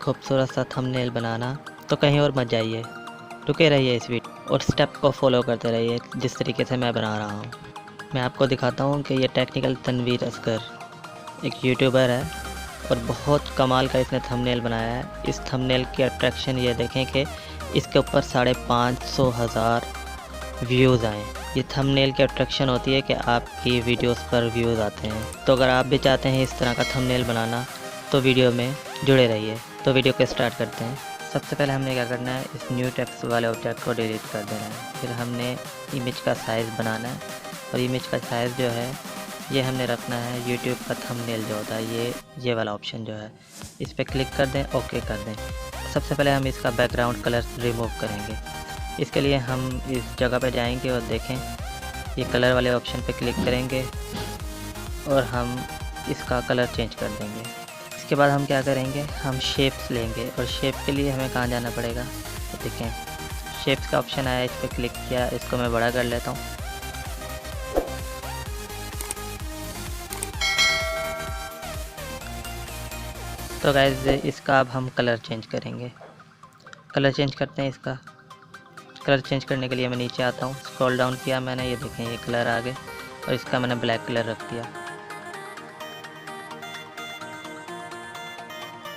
खूबसूरत सा थंबनेल बनाना तो कहीं और मत जाइए, रुके रहिए इस वीडियो और स्टेप को फॉलो करते रहिए जिस तरीके से मैं बना रहा हूँ। मैं आपको दिखाता हूँ कि ये टेक्निकल तनवीर असगर एक यूट्यूबर है और बहुत कमाल का इसने थंबनेल बनाया है। इस थंबनेल की अट्रैक्शन ये देखें कि इसके ऊपर 550,000 व्यूज़ आए। ये थंबनेल की अट्रैक्शन होती है कि आपकी वीडियोस पर व्यूज़ आते हैं। तो अगर आप भी चाहते हैं इस तरह का थंबनेल बनाना तो वीडियो में जुड़े रहिए। तो वीडियो को स्टार्ट करते हैं। सबसे पहले हमने क्या करना है, इस न्यू टेक्स्ट वाले ऑब्जेक्ट को डिलीट कर देना है। फिर हमने इमेज का साइज़ बनाना है और इमेज का साइज़ जो है ये हमने रखना है यूट्यूब का थंबनेल जो होता है ये वाला ऑप्शन जो है इस पर क्लिक कर दें, ओके कर दें। सबसे पहले हम इसका बैकग्राउंड कलर रिमूव करेंगे। इसके लिए हम इस जगह पे जाएंगे और देखें ये कलर वाले ऑप्शन पे क्लिक करेंगे और हम इसका कलर चेंज कर देंगे। इसके बाद हम क्या करेंगे, हम शेप्स लेंगे और शेप के लिए हमें कहाँ जाना पड़ेगा, तो देखें शेप्स का ऑप्शन आया, इस पर क्लिक किया, इसको मैं बड़ा कर लेता हूँ। तो गाइस इसका अब हम कलर चेंज करेंगे। कलर चेंज करते हैं। इसका कलर चेंज करने के लिए मैं नीचे आता हूँ, स्क्रॉल डाउन किया मैंने, ये देखें ये कलर आ गए और इसका मैंने ब्लैक कलर रख दिया।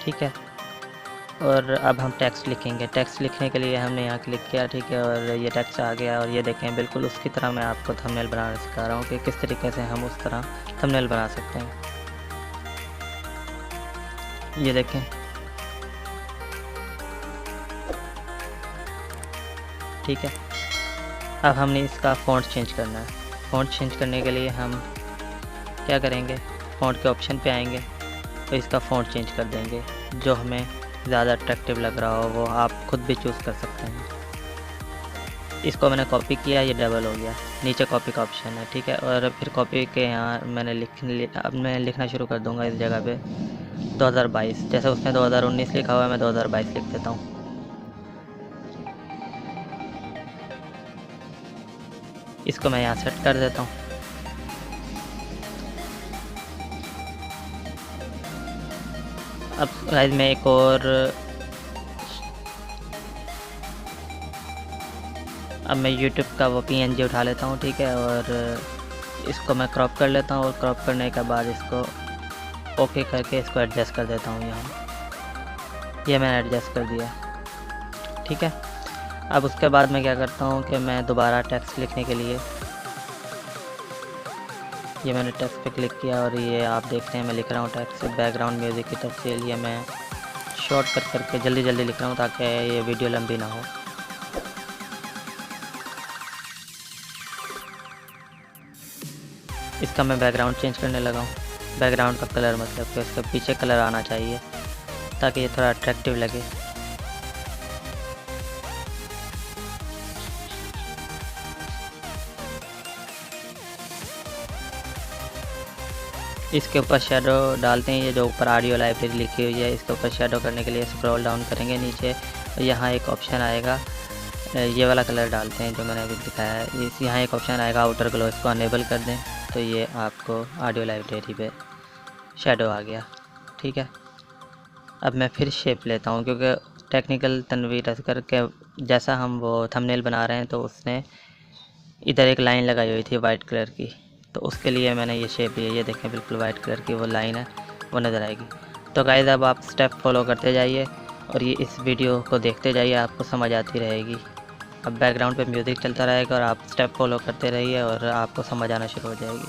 ठीक है, और अब हम टेक्स्ट लिखेंगे। टेक्स्ट लिखने के लिए हमने यहाँ क्लिक किया, ठीक है, और ये टेक्स्ट आ गया और ये देखें बिल्कुल उसकी तरह मैं आपको थंबनेल बनाना सिखा रहा हूँ कि किस तरीके से हम उस तरह थंबनेल बना सकते हैं। ये देखें, ठीक है। अब हमने इसका फ़ॉन्ट चेंज करना है। फ़ॉन्ट चेंज करने के लिए हम क्या करेंगे, फ़ॉन्ट के ऑप्शन पे आएंगे तो इसका फ़ॉन्ट चेंज कर देंगे। जो हमें ज़्यादा अट्रैक्टिव लग रहा हो वो आप खुद भी चूज़ कर सकते हैं। इसको मैंने कॉपी किया, ये डबल हो गया, नीचे कॉपी का ऑप्शन है, ठीक है। और फिर कॉपी के यहाँ मैंने अब मैं लिखना शुरू कर दूँगा इस जगह पे 2022, जैसे उसने 2019 लिखा हुआ है मैं 2022 लिख देता हूँ। इसको मैं यहाँ सेट कर देता हूँ। अब गाइस मैं एक और अब मैं YouTube का वो PNG उठा लेता हूँ, ठीक है, और इसको मैं क्रॉप कर लेता हूँ और क्रॉप करने के बाद इसको ओके करके इसको एडजस्ट कर देता हूँ। यहाँ ये मैंने एडजस्ट कर दिया, ठीक है। अब उसके बाद मैं क्या करता हूँ कि मैं दोबारा टेक्स्ट लिखने के लिए ये मैंने टेक्स्ट पे क्लिक किया और ये आप देख रहे हैं मैं लिख रहा हूँ टेक्स्ट। बैकग्राउंड म्यूज़िक की तरफ के लिए मैं शॉर्ट कट करके जल्दी जल्दी लिख रहा हूँ ताकि ये वीडियो लंबी ना हो। इसका मैं बैकग्राउंड चेंज करने लगा हूँ। बैकग्राउंड का कलर मतलब कि इसके पीछे कलर आना चाहिए ताकि ये थोड़ा अट्रैक्टिव लगे। इसके ऊपर शेडो डालते हैं, ये जो ऊपर ऑडियो लाइब्रेरी लिखी हुई है इसके ऊपर शेडो करने के लिए स्क्रॉल डाउन करेंगे नीचे और यहाँ एक ऑप्शन आएगा, ये वाला कलर डालते हैं जो मैंने अभी दिखाया है। यहाँ एक ऑप्शन आएगा आउटर ग्लो, इसको अनेबल कर दें तो ये आपको ऑडियो लाइब्रेरी पे शेडो आ गया, ठीक है। अब मैं फिर शेप लेता हूँ क्योंकि टेक्निकल तनवीर असगर के जैसा हम वो थंबनेल बना रहे हैं तो उसने इधर एक लाइन लगाई हुई थी वाइट कलर की, तो उसके लिए मैंने ये शेप ली है। ये देखें बिल्कुल वाइट कलर की वो लाइन है वो नज़र आएगी। तो गाइस अब आप स्टेप फॉलो करते जाइए और ये इस वीडियो को देखते जाइए, आपको समझ आती रहेगी। अब बैकग्राउंड पे म्यूज़िक चलता रहेगा और आप स्टेप फॉलो करते रहिए और आपको समझ आना शुरू हो जाएगी।